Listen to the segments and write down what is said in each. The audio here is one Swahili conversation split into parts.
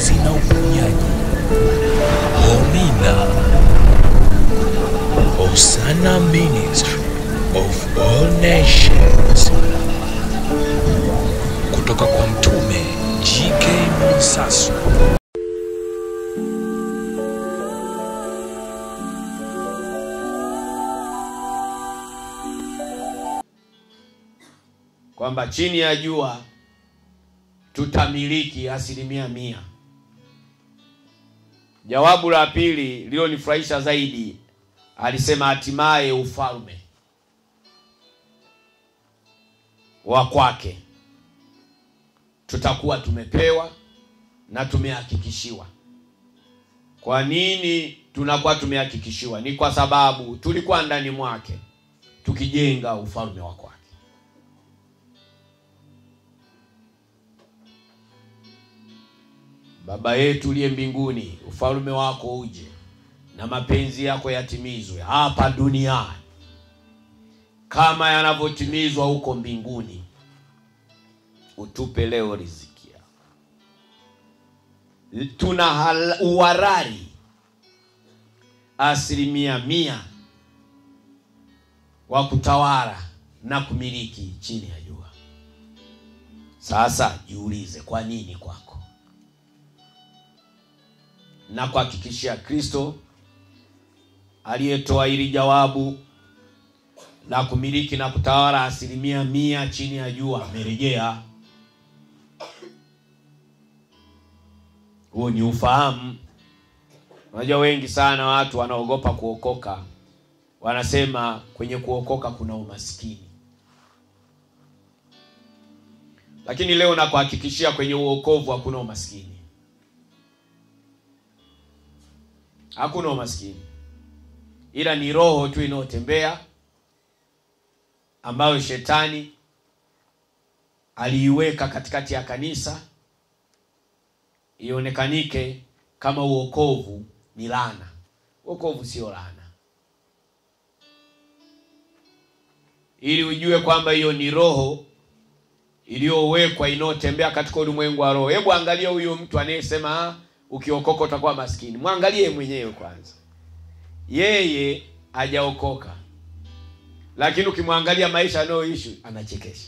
ukombozi na uponyaji. Homina Hosanna Ministry of All Nations, kutoka kwa Mtume G.K. Mwisasu. Kwamba chini ya jua tutamiliki 100%. Jawabu la pili lililonifurahisha zaidi, alisema hatimaye ufalme wa kwake tutakuwa tumepewa na tumehakikishiwa. Kwa nini tunakuwa tumehakikishiwa? Ni kwa sababu tulikuwa ndani mwake tukijenga ufalme wa kwake. Baba yetu uliye mbinguni, ufalme wako uje na mapenzi yako yatimizwe hapa duniani kama yanavyotimizwa huko mbinguni. Utupe leo riziki. Tuna uharari 100% wa kutawala na kumiliki chini ya jua. Sasa jiulize, kwa nini kwako? Na kuhakikishia Kristo aliyetoa hili jawabu la kumiliki na kutawala 100% chini ya jua amerejea. Huo ni ufahamu. Unajua wengi sana watu wanaogopa kuokoka. Wanasema kwenye kuokoka kuna umaskini. Lakini leo nakuhakikishia kwenye uokovu hakuna umaskini. Hakuna umaskini. Ila ni roho tu inayotembea ambayo shetani aliiweka katikati ya kanisa ionekanike kama uokovu ni laana. Uokovu sio laana. Ili ujue kwamba hiyo ni roho iliyowekwa inayotembea katika ulimwengu wa roho. Hebu angalia huyo mtu anayesema ukiokoka utakuwa maskini. Muangalie mwenyewe kwanza. Yeye hajaokoka. Lakini ukimwangalia maisha anayoishi anachekesha.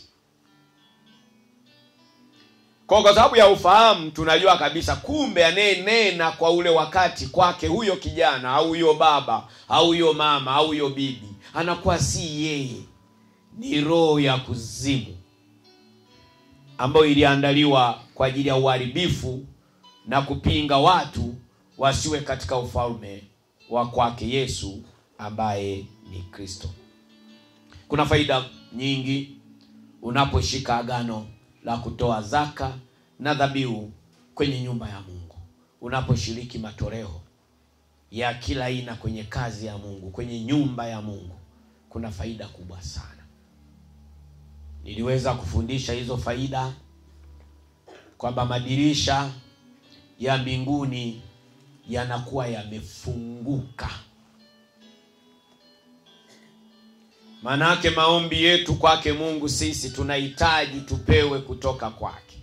Kwa sababu ya ufahamu tunajua kabisa kumbe anenena kwa ule wakati kwake huyo kijana au huyo baba au huyo mama au huyo bibi anakuwa si yeye, ni roho ya kuzimu ambayo iliandaliwa kwa ajili ya uharibifu na kupinga watu wasiwe katika ufalme wa kwake Yesu ambaye ni Kristo. Kuna faida nyingi unaposhika agano la kutoa zaka na dhabihu kwenye nyumba ya Mungu. Unaposhiriki matoleo ya kila aina kwenye kazi ya Mungu, kwenye nyumba ya Mungu, kuna faida kubwa sana. Niliweza kufundisha hizo faida kwamba madirisha ya mbinguni yanakuwa yamefunguka. Manake maombi yetu kwake Mungu sisi tunahitaji tupewe kutoka kwake.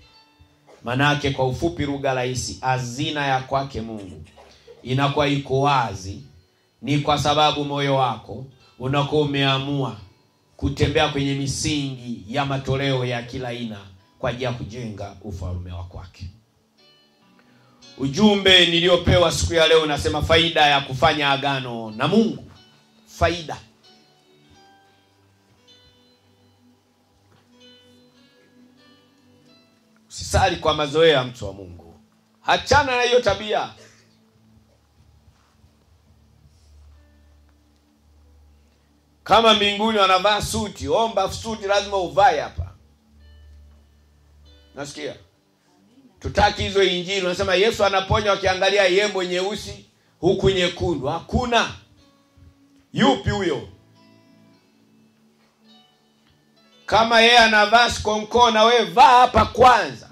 Manake kwa ufupi, lugha rahisi, hazina ya kwake Mungu inakuwa iko wazi. Ni kwa sababu moyo wako unakuwa umeamua kutembea kwenye misingi ya matoleo ya kila aina kwa ajili ya kujenga ufalme wa kwake. Ujumbe niliopewa siku ya leo unasema faida ya kufanya agano na Mungu. Faida. Usisali kwa mazoea, mtu wa Mungu. Achana na hiyo tabia. Kama mbinguni wanavaa suti, omba suti lazima uvae hapa. Nasikia? Tutaki hizo injili. Unasema Yesu anaponya wakiangalia yembo nyeusi huku nyekundu. Hakuna. Yupi huyo? Kama yeye anavaa skonko na wewe vaa hapa kwanza.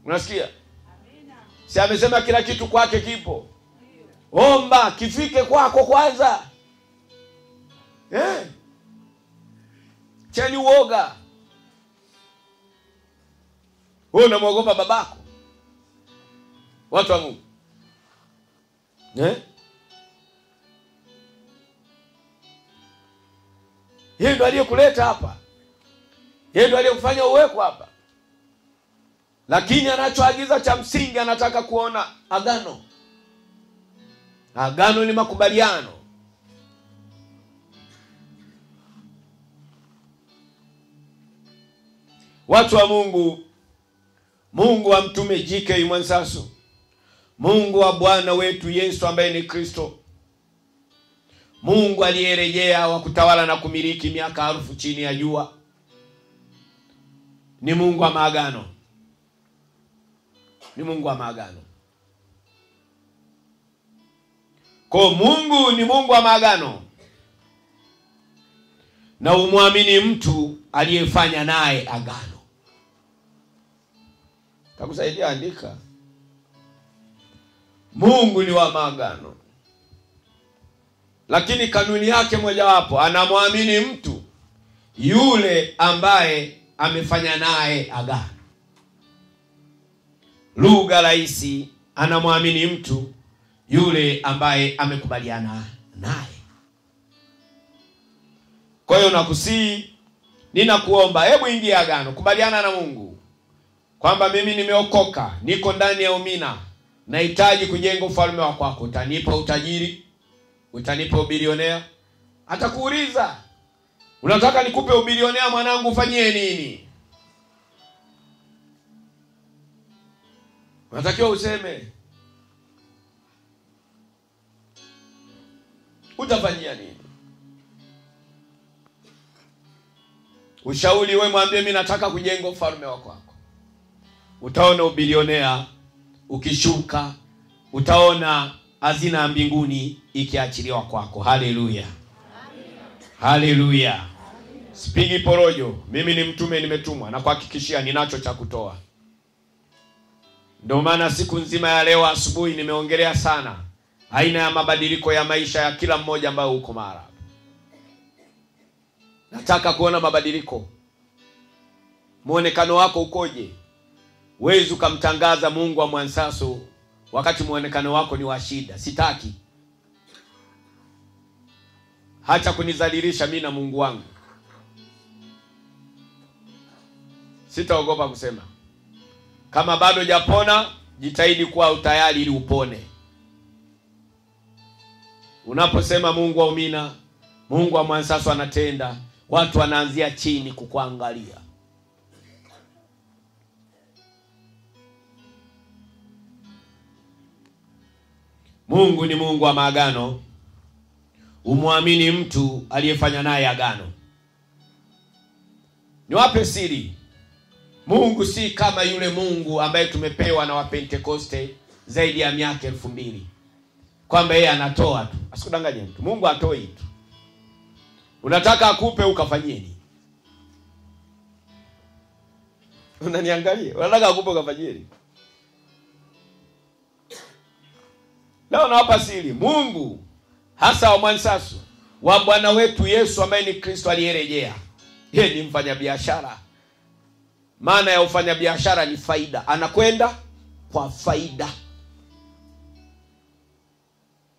Unasikia? Si amesema kila kitu kwake kipo. Omba kifike kwako kwanza. Cheni uoga. Wewe unamwogopa babako. Watu wa Mungu. Yeye ndo aliyekuleta hapa. Yeye ndo aliyekufanya uweko hapa. Lakini anachoagiza cha msingi, anataka kuona agano. Agano ni makubaliano. Watu wa Mungu, Mungu wa Mtume G.K. Mwansasu, Mungu wa Bwana wetu Yesu ambaye ni Kristo, Mungu aliyerejea wa kutawala na kumiliki miaka 1000 chini ya jua, ni Mungu wa maagano. Ni Mungu wa maagano. Kwa Mungu ni Mungu wa maagano. Na umwamini mtu aliyefanya naye agano. Takusaidia andika. Mungu ni wa maagano. Lakini kanuni yake mojawapo, anamwamini mtu yule ambaye amefanya naye agano. Lugha rahisi, anamwamini mtu yule ambaye amekubaliana naye. Kwa hiyo nakusii, ninakuomba, hebu ingia agano, kubaliana na Mungu kwamba mimi nimeokoka, niko ndani ya umina, nahitaji kujenga ufalme wa kwako. Utanipa utajiri, utanipa ubilionea. Atakuuliza, unataka nikupe ubilionea mwanangu, ufanyie nini? Unatakiwa useme utafanyia nini. Ushauri wewe mwambie, mimi nataka kujenga ufalme wa kwako. Utaona ubilionea ukishuka, utaona hazina ya mbinguni ikiachiliwa kwako. Haleluya. Haleluya. Sipigi porojo, mimi ni mtume, nimetumwa na kuhakikishia ninacho cha kutoa. Ndio maana siku nzima ya leo asubuhi nimeongelea sana aina ya mabadiliko ya maisha ya kila mmoja ambaye uko mara. Nataka kuona mabadiliko. Muonekano wako ukoje? Wezi ukamtangaza Mungu wa Mwansasu wakati muonekano wako ni wa shida. Sitaki. Hacha kunizalilisha mimi na Mungu wangu. Sitaogopa kusema. Kama bado hujapona, jitahidi kuwa utayari ili upone. Unaposema Mungu wa umina, Mungu wa Mwansasu anatenda, watu wanaanzia chini kukuangalia. Mungu ni Mungu wa maagano. Umwamini mtu aliyefanya naye agano. Niwape siri. Mungu si kama yule Mungu ambaye tumepewa na Wapentekoste zaidi ya miaka 2000. Kwamba yeye anatoa tu. Asikudanganye mtu. Mungu atoi tu. Unataka akupe ukafanyie nini? Unaniangalia? Unataka akupe ukafanyie nini? Leo nawapa siri. Mungu hasa wa Mwansasu, wa Bwana wetu Yesu ambaye ni Kristo aliyerejea, yeye ni mfanyabiashara. Maana ya ufanyabiashara ni faida. Anakwenda kwa faida.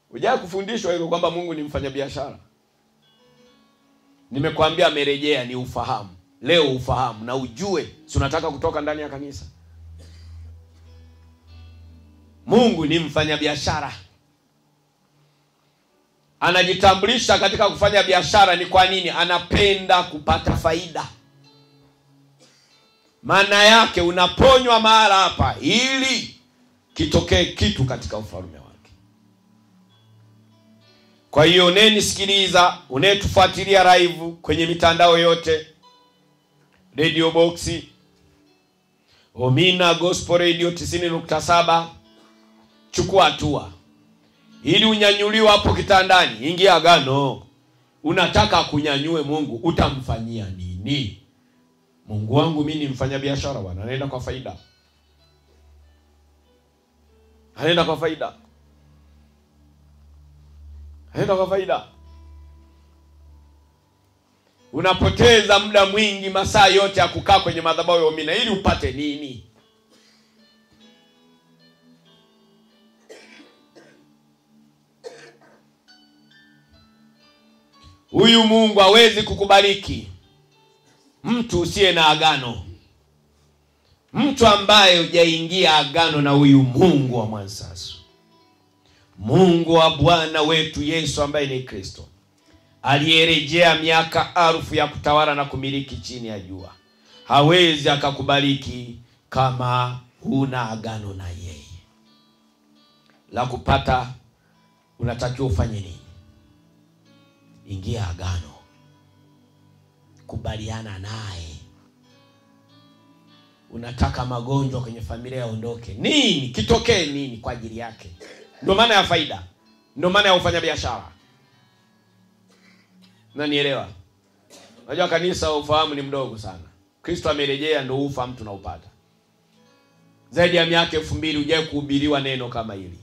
Unajua kufundishwa hilo kwamba Mungu ni mfanyabiashara? Nimekwambia amerejea, ni ufahamu. Leo ufahamu na ujue, si unataka kutoka ndani ya kanisa. Mungu ni mfanyabiashara. Anajitambulisha katika kufanya biashara. Ni kwa nini? Anapenda kupata faida. Maana yake unaponywa mahala hapa ili kitokee kitu katika ufalme wake. Kwa hiyo unenisikiliza, unetufuatilia live kwenye mitandao yote, Radio Box, Omina Gospel Radio 90.7, chukua hatua ili unyanyuliwe hapo kitandani. Ingia agano. Unataka kunyanyue Mungu, utamfanyia nini? Mungu wangu mimi ni mfanyabiashara bwana, anaenda kwa faida. Anaenda kwa faida. Anaenda kwa faida. Unapoteza muda mwingi, masaa yote ya kukaa kwenye madhabahu ya Omina ili upate nini? Huyu Mungu hawezi kukubariki mtu usiye na agano, mtu ambaye hujaingia agano na huyu Mungu wa mwansasu, Mungu wa Bwana wetu Yesu ambaye ni Kristo, aliyerejea miaka 1000 ya kutawala na kumiliki chini ya jua. Hawezi akakubariki kama huna agano na yeye. La kupata, unatakiwa ufanye nini? Ingia agano, kubaliana naye. Unataka magonjwa kwenye familia yaondoke, nini kitokee, nini kwa ajili yake. Ndio maana ya faida, ndio maana ya ufanya biashara. Unanielewa? Unajua kanisa ufahamu ni mdogo sana. Kristo amerejea, ndio ufahamu tunaupata. Zaidi ya miaka 2000 hujawahi kuhubiriwa neno kama hili.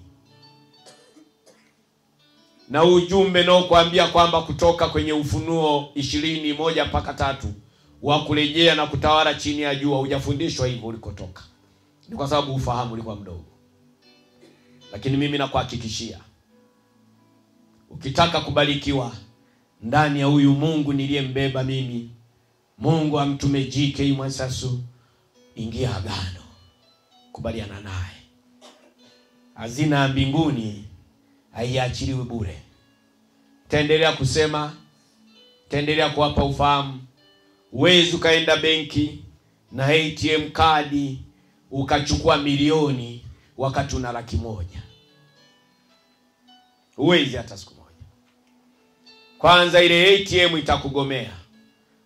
Na ujumbe nao kuambia kwamba kutoka kwenye Ufunuo 20:1 mpaka 3 wa kurejea na kutawala chini ya jua, hujafundishwa hivyo ulikotoka. Ni kwa sababu ufahamu ulikuwa mdogo. Lakini mimi nakuhakikishia, ukitaka kubarikiwa ndani ya huyu Mungu niliyembeba mimi, Mungu wa Mtume G.K. Mwansasu, ingia agano, kubaliana naye. Hazina ya mbinguni haiachiliwi bure. Taendelea kusema, taendelea kuwapa ufahamu. Uwezi ukaenda benki na ATM kadi ukachukua milioni wakati una 100,000. Uwezi hata siku moja. Kwanza ile ATM itakugomea.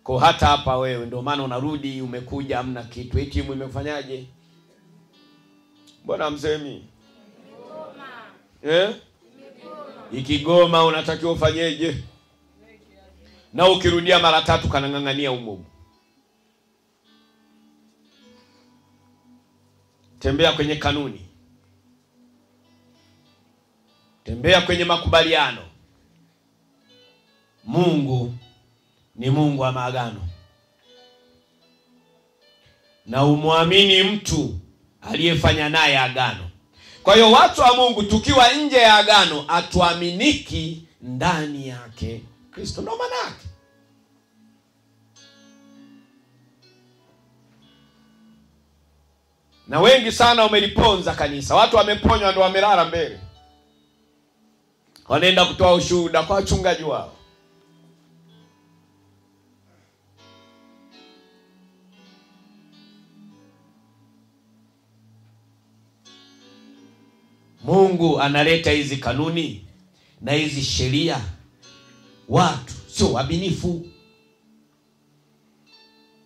Kwa hata hapa wewe ndio maana unarudi, umekuja hamna kitu. ATM imekufanyaje? Mbona msemi? Ikigoma unatakiwa ufanyeje? Na ukirudia mara 3 kanang'ang'ania umumu. Tembea kwenye kanuni. Tembea kwenye makubaliano. Mungu ni Mungu wa maagano. Na umwamini mtu aliyefanya naye agano. Kwa hiyo watu wa Mungu tukiwa nje ya agano atuaminiki ndani yake Kristo. Ndio maana yake. Na wengi sana wameliponza kanisa. Watu wameponywa ndio wamelala mbele. Wanaenda kutoa ushuhuda kwa wachungaji wao. Mungu analeta hizi kanuni na hizi sheria. Watu sio waaminifu.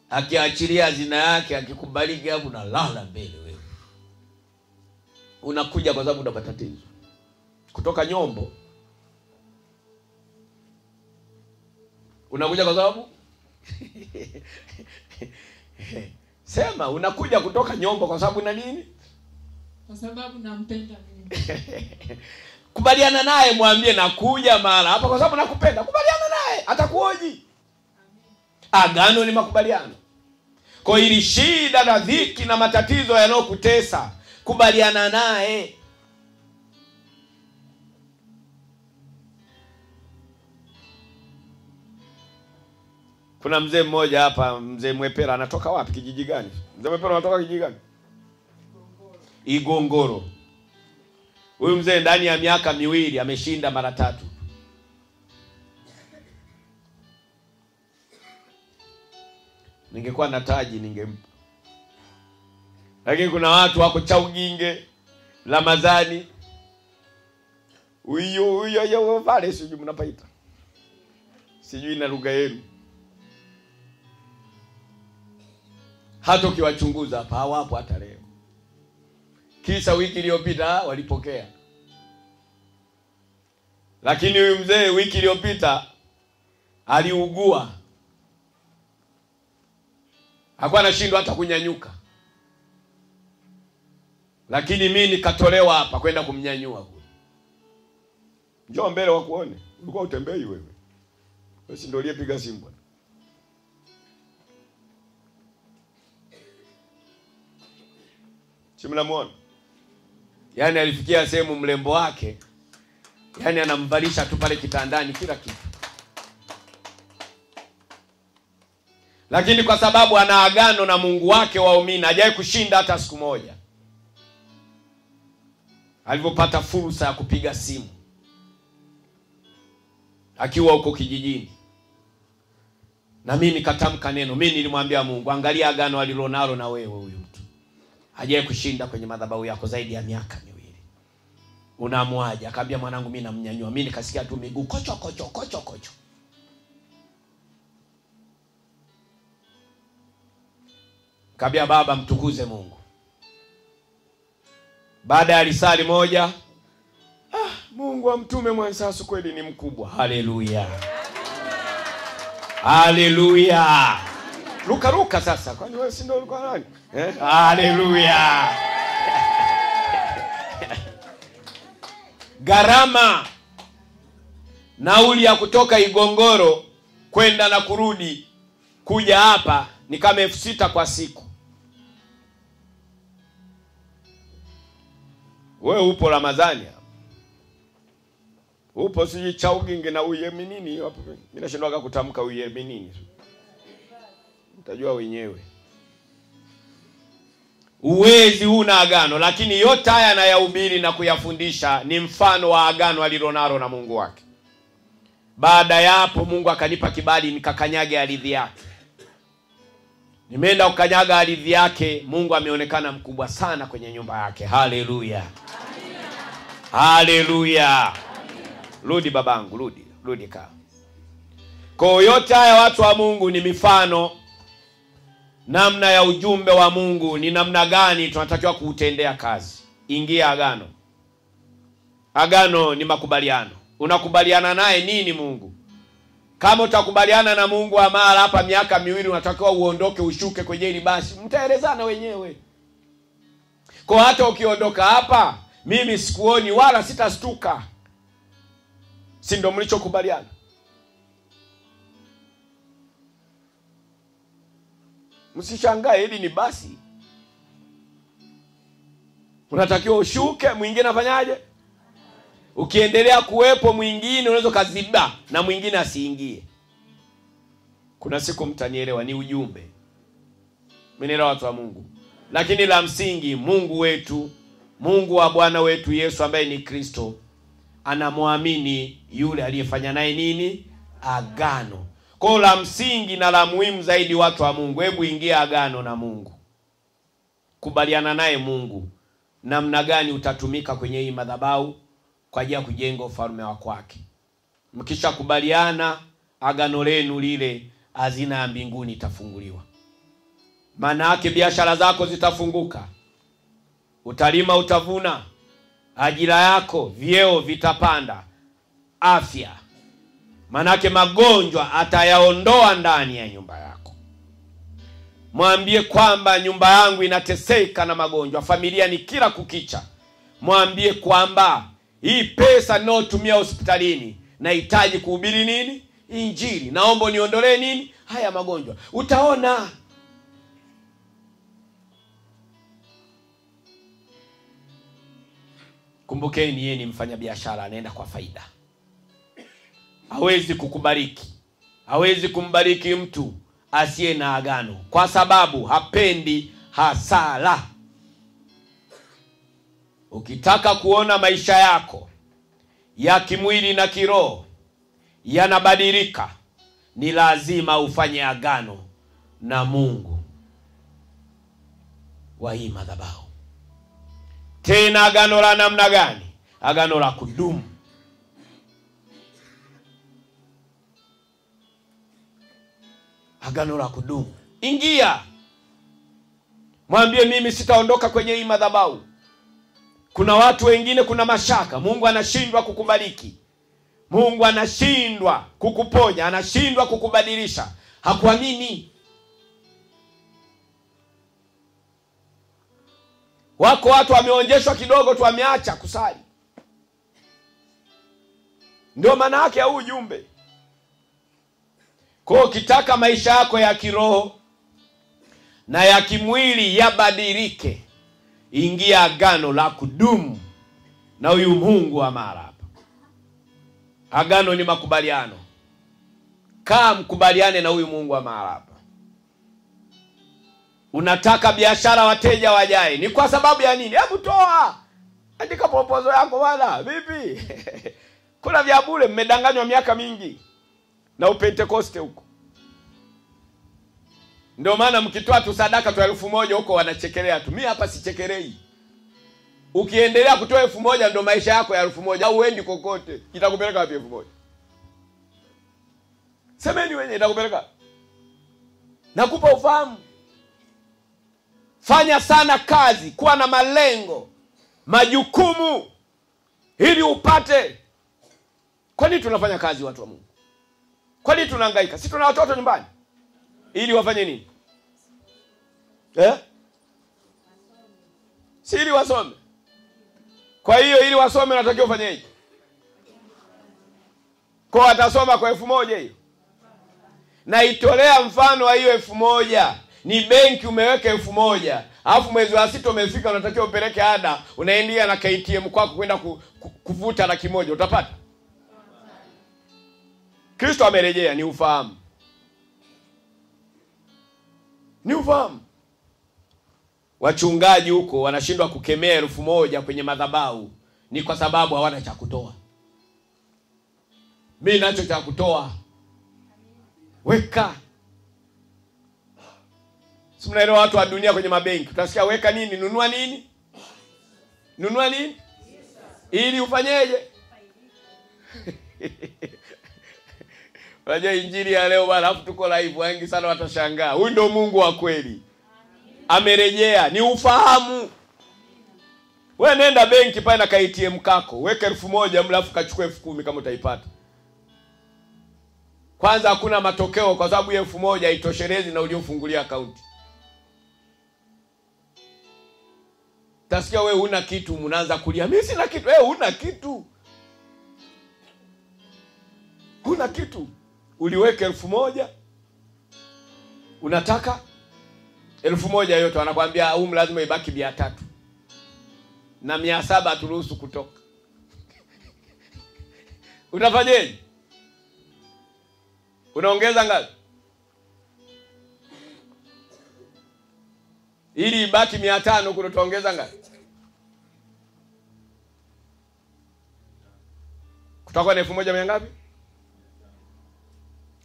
Akiachilia hazina yake, akikubaliki hapo unalala mbele wewe. Unakuja kwa sababu una matatizo. Kutoka Nyombo. Unakuja kwa sababu sema unakuja kutoka Nyombo kwa sababu na nini? Kwa sababu nampenda Mungu. Kubaliana naye, mwambie nakuja mara hapa kwa sababu nakupenda. Kubaliana naye, atakuoji. Agano ni makubaliano. Kwa hiyo shida na dhiki na matatizo yanayokutesa, kubaliana naye. Kuna mzee mmoja hapa, mzee Mwepera, anatoka wapi, kijiji gani? Mzee Mwepera anatoka kijiji gani? Igongoro. Huyu mzee ndani ya miaka 2 ameshinda mara 3. Ningekuwa na taji ningempa. Lakini kuna watu wako Chauginge, Ramadhani. Huyo pale sijui mnapaita. Sijui na lugha yenu. Hata ukiwachunguza hapa hawapo hata leo. Kisa wiki iliyopita walipokea. Lakini huyu mzee wiki iliyopita aliugua. Hakuwa anashindwa hata kunyanyuka. Lakini mimi nikatolewa hapa kwenda kumnyanyua kule. Njoo mbele wakuone. Ulikuwa utembei wewe. Wewe ndio uliyepiga simu bwana. Simnamuona? Yaani alifikia sehemu mlembo wake, yaani anamvalisha tu pale kitandani kila kitu. Lakini kwa sababu ana agano na Mungu wake, waumini, hajawahi kushinda hata siku moja. Alipopata fursa ya kupiga simu akiwa huko kijijini, na mimi nikatamka neno. Mimi nilimwambia Mungu, angalia agano alilonalo na wewe, huyu mtu hajawahi kushinda kwenye madhabahu yako zaidi ya miaka 2. Unamwaje? Akaambia, mwanangu, mimi namnyanyua. Mimi nikasikia tu miguu kocho kocho kocho kocho. Kaambia, baba, mtukuze Mungu. Baada ya risali moja, Mungu wa mtume Mwansasu kweli ni mkubwa. Haleluya. Haleluya. Ruka sasa. Kwani wewe si ndio ulikuwa nani? Haleluya. Gharama nauli ya kutoka Igongoro kwenda na kurudi kuja hapa ni kama 6,000 kwa siku. Wewe upo Ramadhani, upo siji chauginge na uyeminini hapo. Mimi nashindwa kutamka uyeminini. Mtajua wenyewe. Uwezi huna agano, lakini yote haya anayahubiri na kuyafundisha ni mfano wa agano alilonalo na Mungu wake. Baada ya hapo Mungu akanipa kibali nikakanyage ardhi yake. Nimeenda kukanyaga ardhi yake, Mungu ameonekana mkubwa sana kwenye nyumba yake. Haleluya. Haleluya. Rudi babangu, rudi kaa. Kwa yote haya watu wa Mungu ni mifano namna ya ujumbe wa Mungu, ni namna gani tunatakiwa kuutendea kazi. Ingia agano. Agano ni makubaliano. Unakubaliana naye nini Mungu? Kama utakubaliana na Mungu wa mara hapa miaka 2, unatakiwa uondoke ushuke kwenye hili basi. Mtaelezana wenyewe. Kwa hata ukiondoka hapa, mimi sikuoni wala sitastuka. Si ndio mlichokubaliana? Msishangae hili ni basi. Unatakiwa ushuke, mwingine afanyaje? Ukiendelea kuwepo mwingine unaweza kaziba na mwingine asiingie. Kuna siku mtanielewa, ni ujumbe. Mimi watu wa Mungu. Lakini la msingi, Mungu wetu, Mungu wa Bwana wetu Yesu ambaye ni Kristo, anamwamini yule aliyefanya naye nini? Agano. Kwa la msingi na la muhimu zaidi watu wa Mungu, hebu ingia agano na Mungu. Kubaliana naye Mungu. Namna gani utatumika kwenye hii madhabahu kwa ajili ya kujenga ufalme wa kwake. Mkisha kubaliana agano lenu lile, hazina ya mbinguni itafunguliwa. Maana yake biashara zako zitafunguka. Utalima, utavuna. Ajira yako, vyeo vitapanda. Afya. Manake magonjwa atayaondoa ndani ya nyumba yako. Mwambie kwamba nyumba yangu inateseka na magonjwa. Familia ni kila kukicha. Mwambie kwamba hii pesa ninayotumia hospitalini nahitaji kuhubiri nini? Injili. Naomba uniondolee nini? Haya magonjwa. Utaona. Kumbukeni, yeye ni mfanyabiashara, anaenda kwa faida. Hawezi kukubariki. Hawezi kumbariki mtu asiye na agano, kwa sababu hapendi hasara. Ukitaka kuona maisha yako ya kimwili na kiroho yanabadilika, ni lazima ufanye agano na Mungu wa hii madhabahu. Tena agano la namna gani? Agano la kudumu. Agano la kudumu. Ingia. Mwambie, mimi sitaondoka kwenye hii madhabahu. Kuna watu wengine, kuna mashaka. Mungu anashindwa kukubariki. Mungu anashindwa kukuponya, anashindwa kukubadilisha. Hakuamini. Wako watu wameonjeshwa kidogo tu, wameacha kusali. Ndio maana yake ya huu ujumbe. Kwa ukitaka maisha yako ya kiroho na ya kimwili yabadilike, ingia agano la kudumu na huyu Mungu wa mara hapa. Agano ni makubaliano. Kaa mkubaliane na huyu Mungu wa mara hapa. Unataka biashara wateja wajae. Ni kwa sababu ya nini? Hebu toa. Andika proposal yako bwana. Vipi? Kuna vya bure, mmedanganywa miaka mingi na upentekoste huko. Ndio maana mkitoa tu sadaka tu 1000 huko wanachekelea tu. Mimi hapa sichekelei. Ukiendelea kutoa 1000 ndio maisha yako ya 1000 au uendi kokote. Itakupeleka wapi 1000? Semeni wenyewe itakupeleka. Nakupa ufahamu. Fanya sana kazi, kuwa na malengo, majukumu ili upate. Kwa nini tunafanya kazi watu wa Mungu? Kwa nini tunahangaika? Si tuna watoto nyumbani? Ili wafanye nini? Si ili wasome. Kwa hiyo ili wasome unatakiwa ufanyeje? Kwa watasoma kwa 1000 hiyo. Na itolea mfano wa hiyo 1000. Ni benki umeweka 1000. Alafu mwezi wa 6 umefika unatakiwa upeleke ada, unaendia na KTM kwako kwenda kuvuta 100,000, utapata? Kristo amerejea, ni ufahamu. Ni ufahamu. Wachungaji huko wanashindwa kukemea 1000 kwenye madhabahu, ni kwa sababu hawana cha kutoa. Mimi nacho cha kutoa. Weka. Si mnaelewa watu wa dunia kwenye mabenki. Utasikia weka nini? Nunua nini? Nunua nini? Ili ufanyeje? Unajua injili ya leo bwana, hapo tuko live, wengi sana watashangaa. Huyu ndio Mungu wa kweli. Amerejea, ni ufahamu. Wewe nenda benki pale na KTM kako, weka 1000 mlafu kachukue 10,000 kama utaipata. Kwanza hakuna matokeo kwa sababu ya 1000 haitoshelezi na uliofungulia akaunti. Tasikia wewe huna kitu, mnaanza kulia. Mimi sina kitu. Wewe huna kitu. Huna kitu. Uliweka 1000. Unataka 1000 yote, wanakuambia lazima ibaki 300. Na 700 turuhusu kutoka. Utafanyaje? Unaongeza ngapi? Ili ibaki 500 kutoongeza ngapi? Kutakuwa na 1000 ngapi?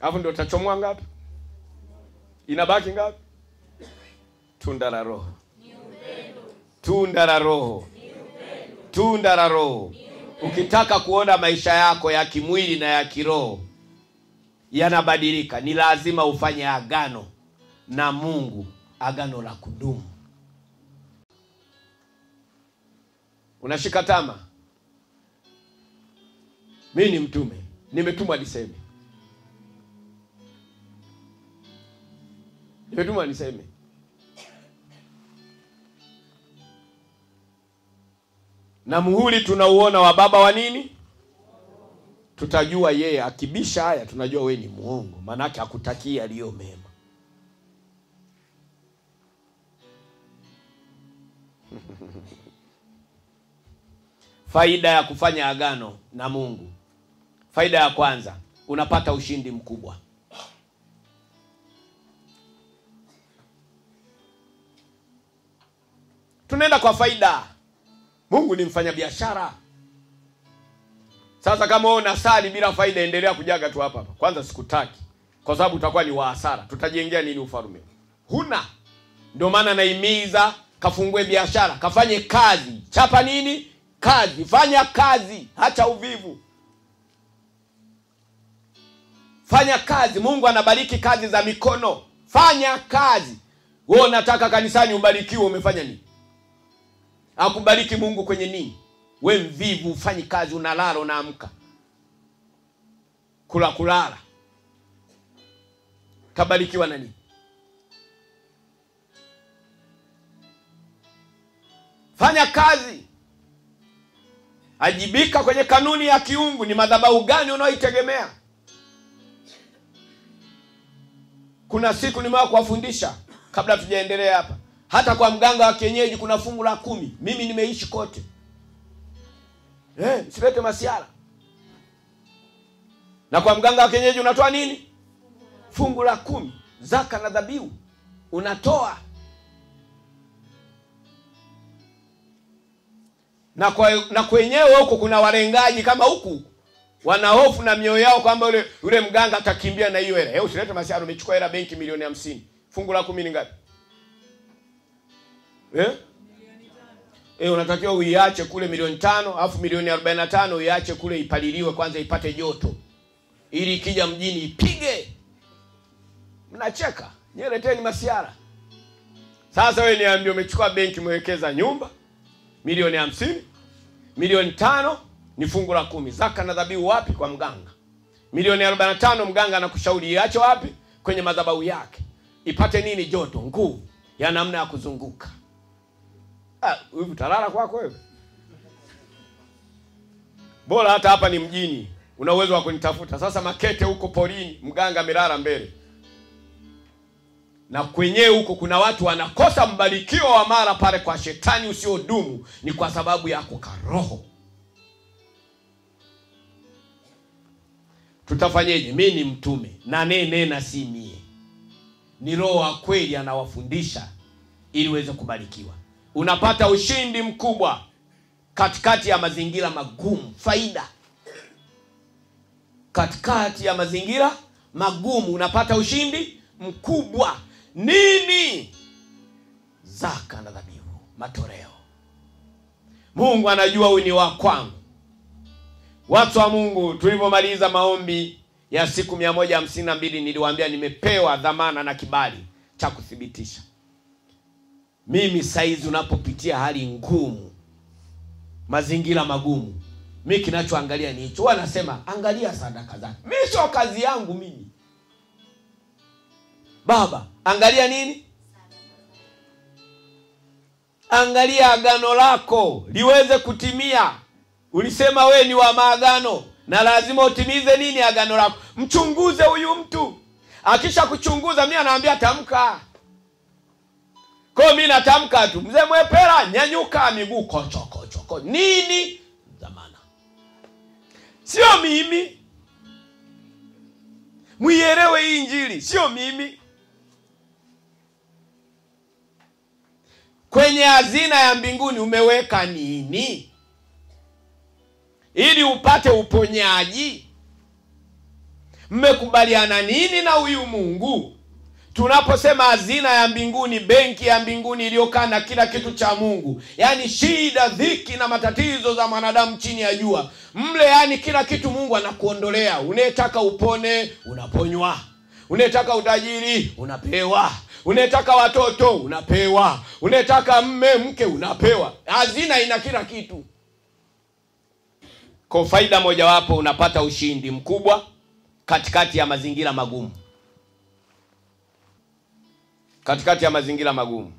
Alafu ndio utachomoa ngapi? Inabaki ngapi? Tunda la Roho. Tunda la Roho. Tunda la Roho. Ukitaka kuona maisha yako ya kimwili na ya kiroho yanabadilika, ni lazima ufanye agano na Mungu, agano la kudumu. Unashika tama. Mimi ni mtume, nimetumwa niseme. Nimetumwa niseme. Na muhuri tunauona wa baba wa nini? Tutajua yeye akibisha haya, tunajua wewe ni muongo, maana yake hakutaki aliyo mema. Faida ya kufanya agano na Mungu. Faida ya kwanza, unapata ushindi mkubwa. Tunaenda kwa faida. Mungu ni mfanyabiashara. Sasa kama wewe unasali bila faida, endelea kujaga tu hapa. Kwanza sikutaki, kwa sababu utakuwa ni wa hasara. Tutajengea nini ufalme? Huna. Ndio maana naimiza kafungue biashara, kafanye kazi. Chapa nini? Kazi. Fanya kazi, acha uvivu. Fanya kazi. Mungu anabariki kazi za mikono. Fanya kazi. Wewe unataka kanisani ubarikiwe, umefanya nini? Akubariki Mungu kwenye nini? We mvivu, ufanyi kazi, unalala unaamka. Kulala. Kabarikiwa na nini? Fanya kazi. Ajibika kwenye kanuni ya kiungu. Ni madhabahu gani unaoitegemea? Kuna siku nimewahi kuwafundisha kabla tujaendelea hapa. Hata kwa mganga wa kienyeji kuna fungu la 10. Mimi nimeishi kote. Msilete masiara. Na kwa mganga wa kienyeji unatoa nini? Fungu la 10. Zaka na dhabihu unatoa. Na kwenyewe huko kuna walengaji kama huku. Wana hofu na mioyo yao kwamba yule mganga atakimbia na hiyo hela. Usilete masiara, umechukua hela benki milioni 50. Fungu la 10 ni ngapi? Unatakiwa uiache kule milioni 5, alafu milioni 45 uiache kule ipaliliwe kwanza ipate joto. Ili ikija mjini ipige. Mnacheka. Nileteni masiara. Sasa wewe niambie, umechukua benki mwekeza nyumba milioni 50, milioni 5 ni fungu la 10. Zaka na dhabihu wapi? Kwa mganga. Milioni 45 mganga anakushauri iache wapi? Kwenye madhabahu yake. Ipate nini? Joto, nguvu ya namna ya kuzunguka. Wewe utalala kwako wewe. Bora hata hapa ni mjini. Una uwezo wa kunitafuta. Sasa Makete huko porini, mganga amelala mbele. Na kwenye huko kuna watu wanakosa mbarikiwa wa mara pale kwa shetani usiodumu, ni kwa sababu yako karoho. Tutafanyeje? Mimi ni mtume na nena si mie. Ni Roho wa kweli anawafundisha ili uweze kubarikiwa. Unapata ushindi mkubwa katikati ya mazingira magumu. Faida. Katikati ya mazingira magumu unapata ushindi mkubwa. Nini? Zaka na dhabihu, matoleo. Mungu anajua huyu ni wa kwangu. Watu wa Mungu, tulipomaliza maombi ya siku 152 niliwaambia nimepewa dhamana na kibali cha kuthibitisha. Mimi saizi unapopitia hali ngumu, mazingira magumu, mimi kinachoangalia ni hicho. Wanasema angalia sadaka zake. Mimi sio kazi yangu mimi. Baba, angalia nini? Angalia agano lako liweze kutimia. Ulisema we ni wa maagano na lazima utimize nini agano lako. Mchunguze huyu mtu. Akisha kuchunguza mimi anaambia tamka. Kwa mimi natamka tu. Mzee Mwepera, nyanyuka miguu kocho. Nini? Dhamana. Sio mimi. Muielewe hii injili, sio mimi. Kwenye hazina ya mbinguni umeweka nini? Ili upate uponyaji. Mmekubaliana nini na huyu Mungu? Tunaposema hazina ya mbinguni, benki ya mbinguni iliyokaa na kila kitu cha Mungu. Yaani shida, dhiki na matatizo za mwanadamu chini ya jua. Mle yani kila kitu Mungu anakuondolea. Unataka upone, unaponywa. Unataka utajiri, unapewa. Unataka watoto, unapewa. Unataka mke, unapewa. Hazina ina kila kitu. Kwa faida mojawapo unapata ushindi mkubwa katikati ya mazingira magumu. Katikati ya mazingira magumu.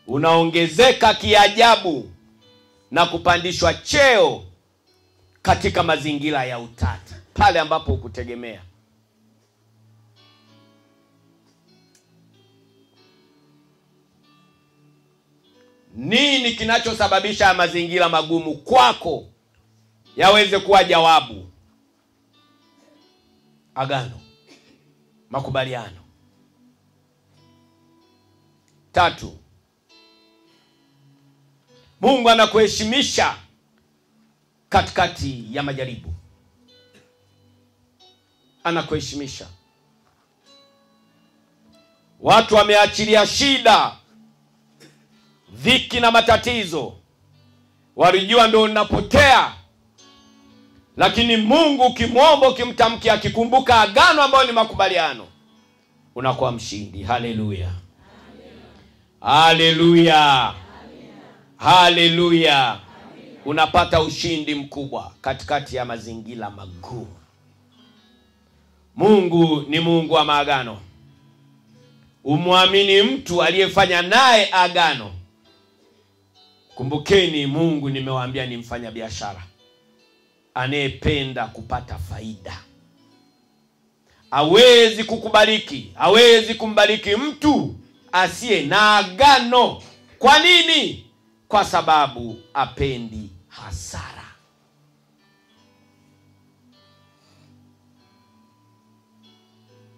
Unaongezeka kiajabu na kupandishwa cheo katika mazingira ya utata, pale ambapo ukutegemea. Nini kinachosababisha mazingira magumu kwako yaweze kuwa jawabu? Agano, makubaliano. 3, Mungu anakuheshimisha katikati ya majaribu. Anakuheshimisha. Watu wameachilia shida, dhiki na matatizo. Walijua ndio unapotea. Lakini Mungu ukimwomba, ukimtamkia, akikumbuka agano ambalo ni makubaliano, unakuwa mshindi. Haleluya. Haleluya. Haleluya. Unapata ushindi mkubwa katikati ya mazingira magumu. Mungu ni Mungu wa maagano. Umwamini mtu aliyefanya naye agano. Kumbukeni, Mungu nimewaambia ni mfanya biashara anayependa kupata faida. Hawezi kukubariki, hawezi kumbariki mtu asiye na agano. Kwa nini? Kwa sababu apendi hasara.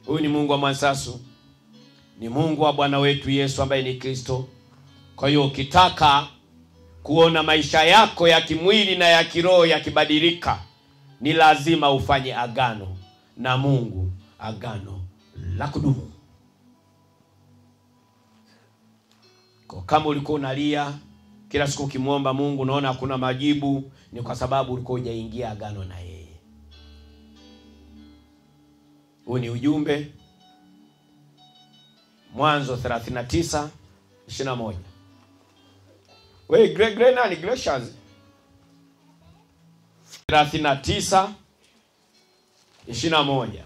Huyu ni Mungu wa Mwansasu, ni Mungu wa Bwana wetu Yesu ambaye ni Kristo. Kwa hiyo ukitaka kuona maisha yako ya kimwili na ya kiroho yakibadilika, ni lazima ufanye agano na Mungu, agano la kudumu. Kwa kama ulikuwa unalia kila siku ukimwomba Mungu unaona hakuna majibu, ni kwa sababu ulikuwa hujaingia agano na yeye. Huu ni ujumbe Mwanzo 39:21. Wewe Greg nani Galatians 39:21.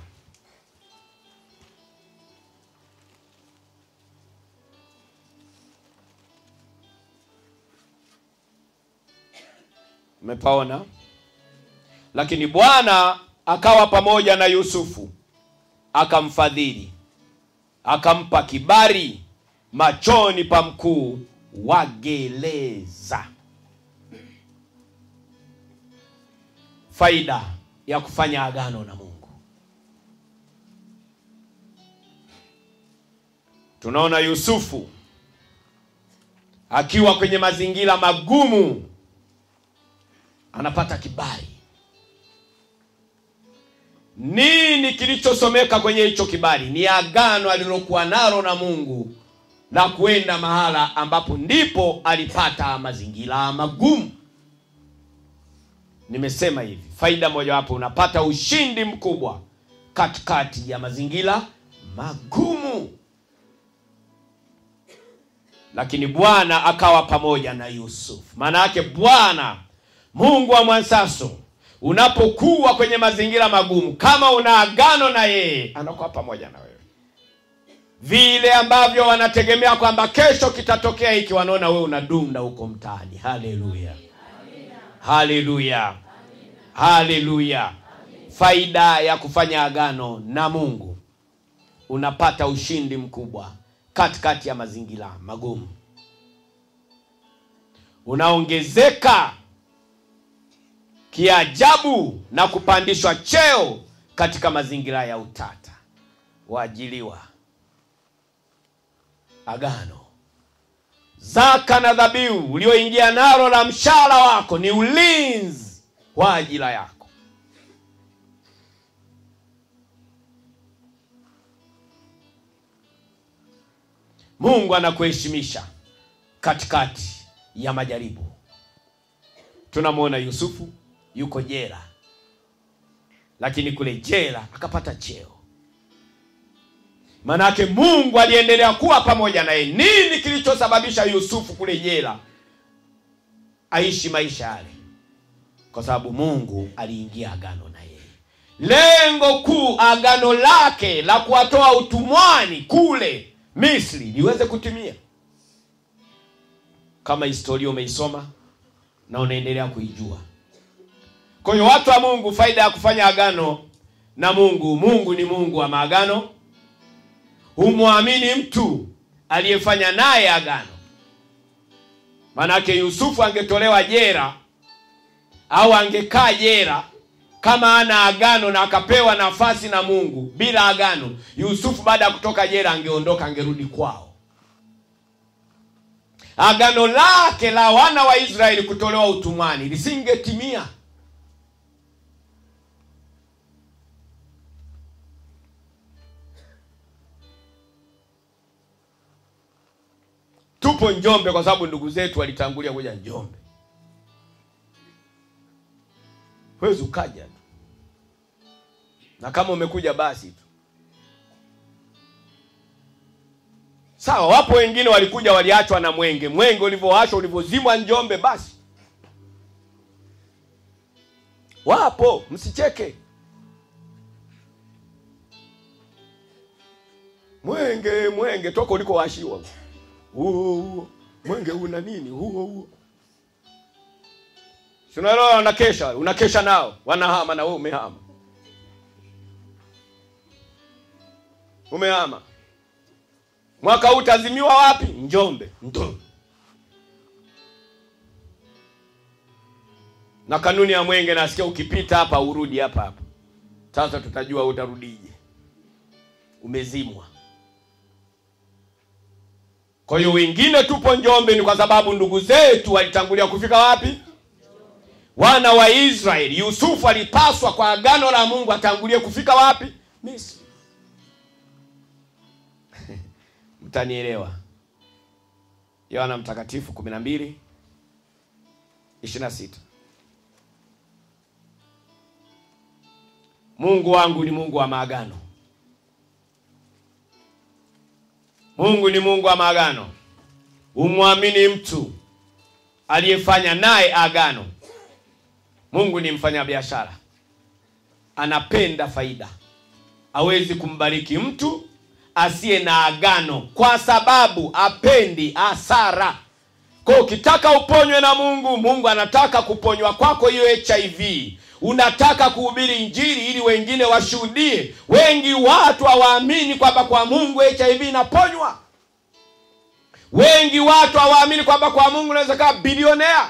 Umepaona? Lakini Bwana akawa pamoja na Yusufu, akamfadhili, akampa kibali machoni pa mkuu wa gereza. Faida ya kufanya agano na Mungu. Tunaona Yusufu akiwa kwenye mazingira magumu anapata kibali. Nini kilichosomeka kwenye hicho kibali? Ni agano alilokuwa nalo na Mungu na kuenda mahala ambapo ndipo alipata mazingira magumu. Nimesema hivi, faida moja wapo, unapata ushindi mkubwa katikati ya mazingira magumu. Lakini Bwana akawa pamoja na Yusuf. Maana yake Bwana Mungu wa Mwansasu, unapokuwa kwenye mazingira magumu, kama una agano na yeye, anakuwa pamoja na wewe. Vile ambavyo wanategemea kwamba kesho kitatokea hiki, wanaona wewe unadunda huko mtaani. Haleluya. Haleluya. Haleluya. Faida ya kufanya agano na Mungu, unapata ushindi mkubwa katikati ya mazingira magumu. Unaongezeka kiajabu na kupandishwa cheo katika mazingira ya utata. Waajiliwa. Agano, zaka na dhabihu ulioingia nalo la mshahara wako ni ulinzi wa ajira yako. Mungu anakuheshimisha katikati ya majaribu. Tunamwona Yusufu yuko jela, lakini kule jela akapata cheo. Manake Mungu aliendelea kuwa pamoja naye. Nini kilichosababisha Yusufu kule jela aishi maisha yale? Kwa sababu Mungu aliingia agano na yeye. Lengo kuu, agano lake la kuwatoa utumwani kule Misri liweze kutimia. Kama historia umeisoma na unaendelea kuijua. Kwa hiyo watu wa Mungu, faida ya kufanya agano na Mungu. Mungu ni Mungu wa maagano. Humwamini mtu aliyefanya naye agano. Manake Yusufu angetolewa jela au angekaa jela kama ana agano na akapewa nafasi na Mungu bila agano. Yusufu baada ya kutoka jela angeondoka, angerudi kwao. Agano lake la wana wa Israeli kutolewa utumwani lisingetimia. Tupo Njombe kwa sababu ndugu zetu walitangulia kuja Njombe. Huwezi ukaja tu. Na kama umekuja basi tu. Sawa, wapo wengine walikuja waliachwa na mwenge. Mwenge ulivyoachwa, ulivyozimwa Njombe basi. Wapo, msicheke. Mwenge toka uliko washiwa. Huo mwenge una nini? Huo Sunalo unakesha nao, wanahama na wewe umehama. Umehama. Mwaka huu utazimiwa wapi? Njombe. Na kanuni ya mwenge nasikia ukipita hapa urudi hapa. Sasa tutajua utarudije. umezimwa. Kwa hiyo wengine tupo Njombe ni kwa sababu ndugu zetu walitangulia kufika wapi? Wana wa Israeli, Yusufu alipaswa kwa agano la Mungu atangulie kufika wapi? Misri. Mtanielewa. Yohana Mtakatifu 12:26. Mungu wangu ni Mungu wa maagano. Mungu ni Mungu wa maagano. Umwamini mtu aliyefanya naye agano. Mungu ni mfanya biashara. Anapenda faida. Hawezi kumbariki mtu asiye na agano kwa sababu apendi hasara. Kwa ukitaka uponywe na Mungu, Mungu anataka kuponywa kwako hiyo HIV. Unataka kuhubiri injili ili wengine washuhudie. Wengi watu hawaamini kwamba kwa Mungu HIV inaponywa. Wengi watu hawaamini kwamba kwa Mungu unaweza kuwa bilionea.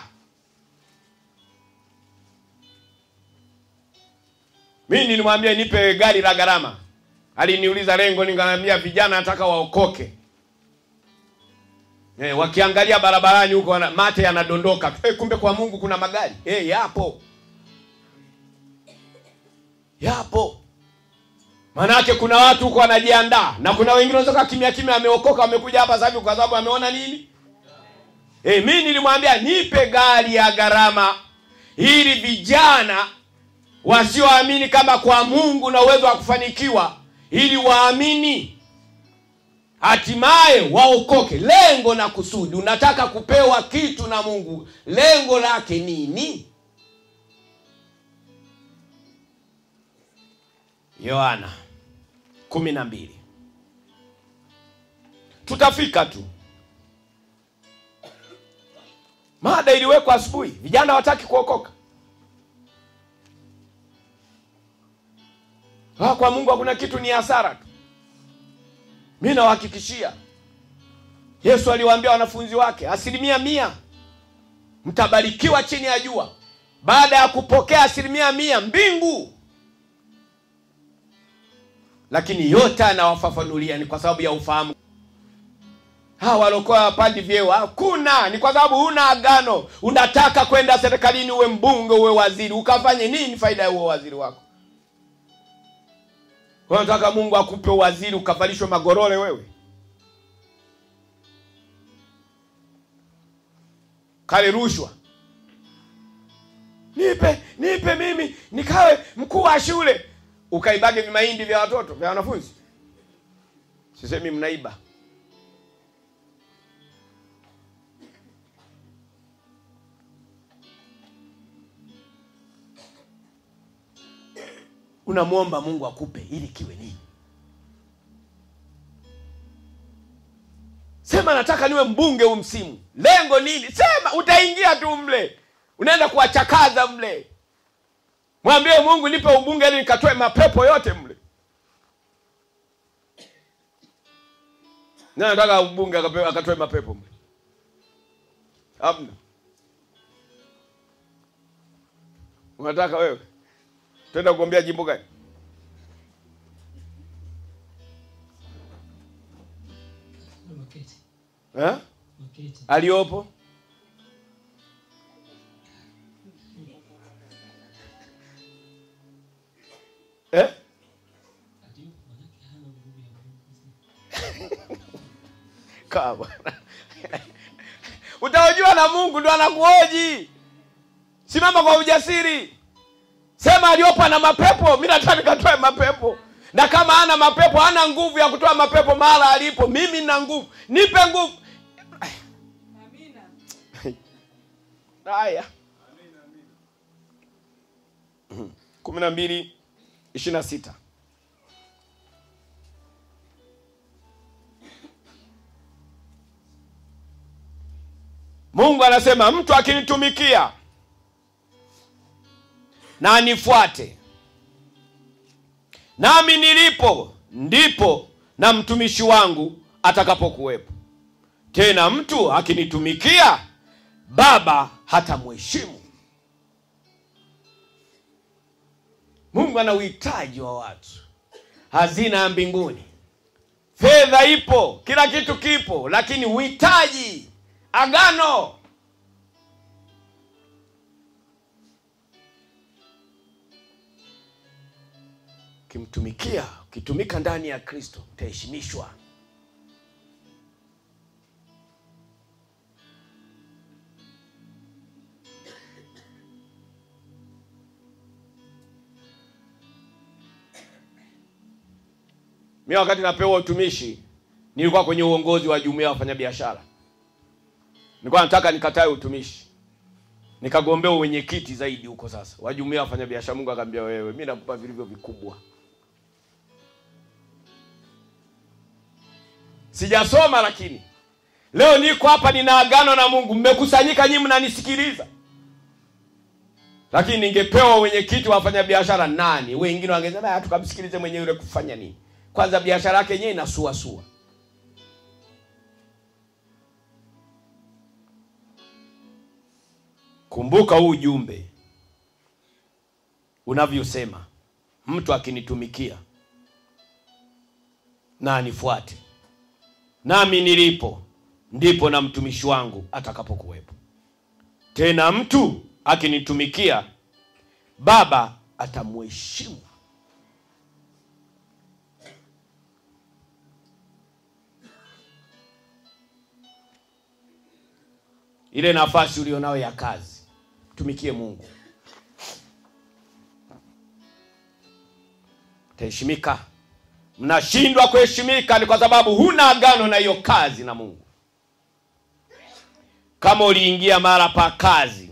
Mimi nilimwambia nipe gari la gharama. Aliniuliza lengo, ningamwambia vijana nataka waokoke. Wakiangalia barabarani huko mate yanadondoka. Kumbe kwa Mungu kuna magari. Yapo. Yapo. Manake kuna watu huko wanajiandaa na kuna wengine wanatoka kimya kimya ameokoka wamekuja hapa sasa kwa sababu ameona nini? Mimi nilimwambia nipe gari ya gharama ili vijana wasioamini kama kwa Mungu na uwezo wa kufanikiwa ili waamini. Hatimaye waokoke. Lengo na kusudi. Unataka kupewa kitu na Mungu. Lengo lake nini? Yohana 12. Tutafika tu. Mada iliwekwa asubuhi. Vijana wataki kuokoka. Kwa Mungu hakuna kitu, ni hasara tu. Mimi nawahakikishia. Yesu aliwaambia wanafunzi wake 100% mtabarikiwa chini ya jua. Baada ya kupokea 100% mbingu. Lakini yote anawafafanulia ni kwa sababu ya ufahamu. Walokuwa wapandi vyeo hakuna, ni kwa sababu huna agano. Unataka kwenda serikalini uwe mbunge, uwe waziri, ukafanye nini faida ya uwe waziri wako? Unataka Mungu akupe waziri ukavalishwe magorole wewe? Kale rushwa. Nipe mimi nikawe mkuu wa shule. Ukaibage vimahindi vya watoto, vya wanafunzi. Sisemi mnaiba. Unamuomba Mungu akupe ili kiwe nini? Sema nataka niwe mbunge huu msimu. Lengo nini? Sema, utaingia tu mle. Unaenda kuwachakaza mle. Mwambie Mungu nipe ubunge ili nikatoe mapepo yote mle. Na nataka ubunge akatoe mapepo mle. Hamna. Unataka wewe? Twenda kugombea jimbo gani? Makete. Aliopo? Kawa. Utaojua na Mungu ndo anakuoji. Simama kwa ujasiri. Sema aliopo ana mapepo, mimi nataka nikatoe mapepo. Na kama hana mapepo, hana nguvu ya kutoa mapepo mahali alipo, mimi nina nguvu. Nipe nguvu. Amina. Haya. Amina. 12:26. Mungu anasema mtu akinitumikia na anifuate, nami nilipo ndipo na mtumishi wangu atakapokuwepo. Tena mtu akinitumikia, Baba hatamheshimu. Mungu ana uhitaji wa watu. Hazina ya mbinguni Fedha ipo, kila kitu kipo, lakini uhitaji agano. Ukitumika ndani ya Kristo utaheshimishwa. Mimi wakati napewa utumishi, nilikuwa kwenye uongozi wa jumuiya ya wafanyabiashara. Nilikuwa nataka nikatae utumishi, nikagombea wenyekiti zaidi huko sasa wa jumuiya ya wafanyabiashara. Mungu akaniambia, wewe, mimi nakupa vilivyo vikubwa. Sijasoma, lakini leo niko hapa, nina agano na Mungu. Mmekusanyika nyinyi mnanisikiliza. Lakini ningepewa wenyekiti wa wafanyabiashara nani, wengine wangesema tukamsikilize mwenyewe yule kufanya nini? Kwanza biashara yake yenyewe inasua. Kumbuka huu ujumbe unavyosema, mtu akinitumikia na anifuate, nami nilipo ndipo na mtumishi wangu atakapokuwepo. Tena mtu akinitumikia, Baba atamheshimu. Ile nafasi ulionao ya kazi, tumikie Mungu. Utaheshimika. Mnashindwa kuheshimika ni kwa sababu huna agano na hiyo kazi na Mungu. Kama uliingia mara pa kazi,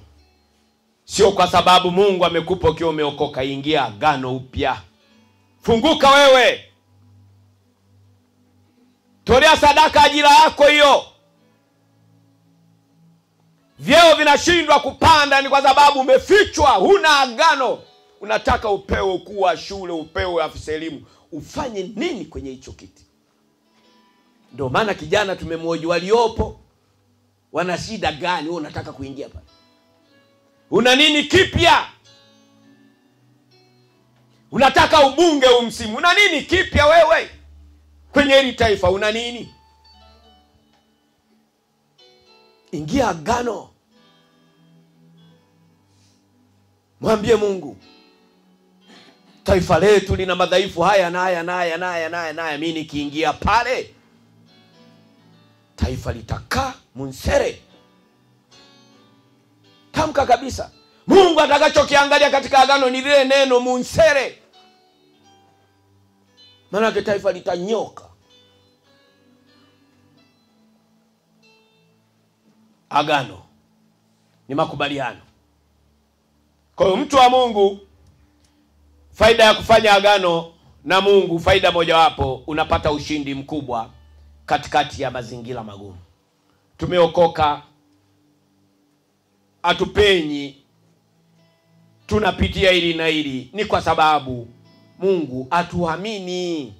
sio kwa sababu Mungu amekupa ukiwa umeokoka. Ingia agano upya. Funguka wewe. Tolea sadaka ajira yako hiyo. Vyeo vinashindwa kupanda ni kwa sababu umefichwa, huna agano. Unataka upewe ukuu wa shule, upewe afisa elimu. Ufanye nini kwenye hicho kiti? Ndio maana kijana tumemwoji waliopo wana shida gani, wewe unataka kuingia pale? Una nini kipya? Unataka ubunge umsimu. Una nini kipya wewe? Kwenye hili taifa una nini? Ingia agano. Mwambie Mungu, taifa letu lina madhaifu haya na haya na haya na haya na haya na haya. Mimi nikiingia pale, taifa litakaa munsere. Tamka kabisa. Mungu atakachokiangalia katika agano ni lile neno munsere. Maana taifa litanyoka. Agano ni makubaliano. Kwa hiyo mtu wa Mungu, faida ya kufanya agano na Mungu, faida mojawapo, unapata ushindi mkubwa katikati ya mazingira magumu. Tumeokoka, atupenyi, tunapitia hili na hili, ni kwa sababu Mungu atuamini.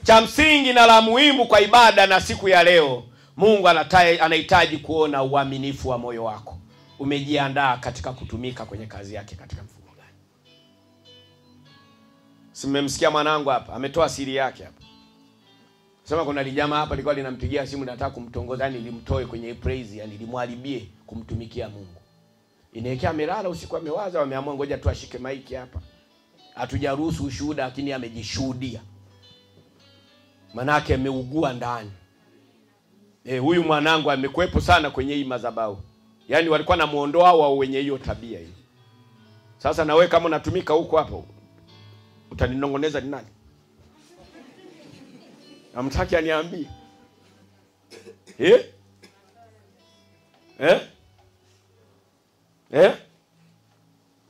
Cha msingi na la muhimu kwa ibada na siku ya leo, Mungu anahitaji kuona uaminifu wa moyo wako. Umejiandaa katika kutumika kwenye kazi yake katika mfumo gani? Simemsikia mwanangu hapa, ametoa siri yake hapa. Sema kuna lijama hapa lilikuwa linampigia simu, nataka kumtongoza, nilimtoe kwenye praise, yani nilimwalibie kumtumikia Mungu. Inaekea amelala usiku, amewaza, wameamua ngoja tu ashike maiki hapa. Hatujaruhusu ushuhuda, lakini amejishuhudia. Manake ameugua ndani. Huyu mwanangu amekuepo sana kwenye hii madhabahu. Yaani walikuwa namuondoa wao wenye hiyo tabia hii. Sasa na wewe kama unatumika huko hapo, utaninongoneza ni nani? Namtaki aniambie.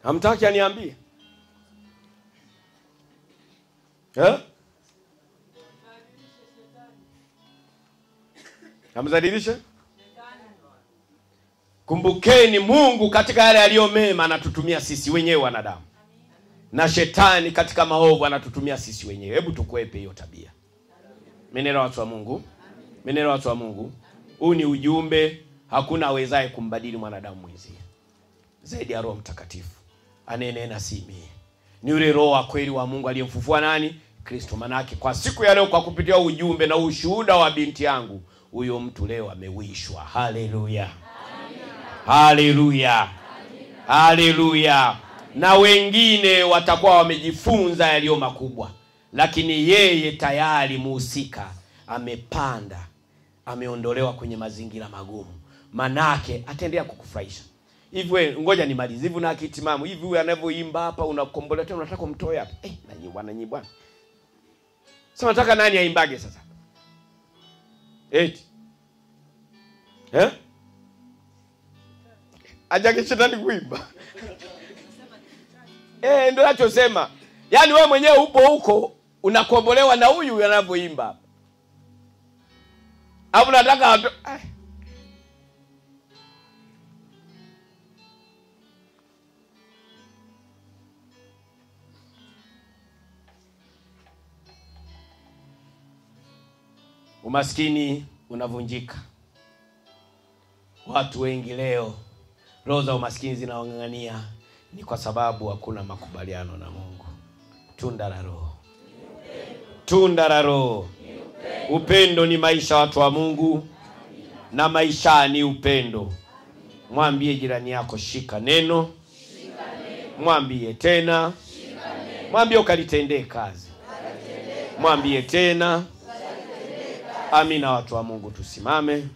Namtaki aniambie. Namzadilisha? Kumbukeni, Mungu katika yale aliyo mema anatutumia sisi wenyewe wanadamu. Na shetani katika maovu anatutumia sisi wenyewe. Hebu tukwepe hiyo tabia. Menera watu wa Mungu. Menera watu wa Mungu. Huu ni ujumbe, hakuna awezaye kumbadili mwanadamu mwenzie zaidi ya Roho Mtakatifu. Anene na si mimi. Ni yule Roho wa kweli wa Mungu aliyemfufua nani? Kristo. Manake kwa siku ya leo, kwa kupitia ujumbe na ushuhuda wa binti yangu, huyo mtu leo amewishwa. Haleluya, haleluya, haleluya. Na wengine watakuwa wamejifunza yaliyo makubwa, lakini yeye tayari muhusika amepanda, ameondolewa kwenye mazingira magumu. Manake ataendelea kukufurahisha. Hivi wewe, ngoja nimalize. Hivi na kitimamu hivi, wewe anavyoimba hapa unakombolewa tena, unataka kumtoa hapa. Na bwana. Sasa nataka nani aimbage sasa? Eti ajake shetani kuimba. Ndio nachosema. Yaani wewe mwenyewe upo huko unakombolewa na huyu anavyoimba. Hapo nataka umaskini unavunjika. Watu wengi leo roho za umaskini zinawang'ang'ania, ni kwa sababu hakuna makubaliano na Mungu. Tunda la Roho, tunda la Roho. Upendo ni maisha watu wa Mungu, na maisha ni upendo. Mwambie jirani yako, shika neno. Mwambie tena. Mwambie ukalitendee kazi. Mwambie tena. Amina, watu wa Mungu, tusimame.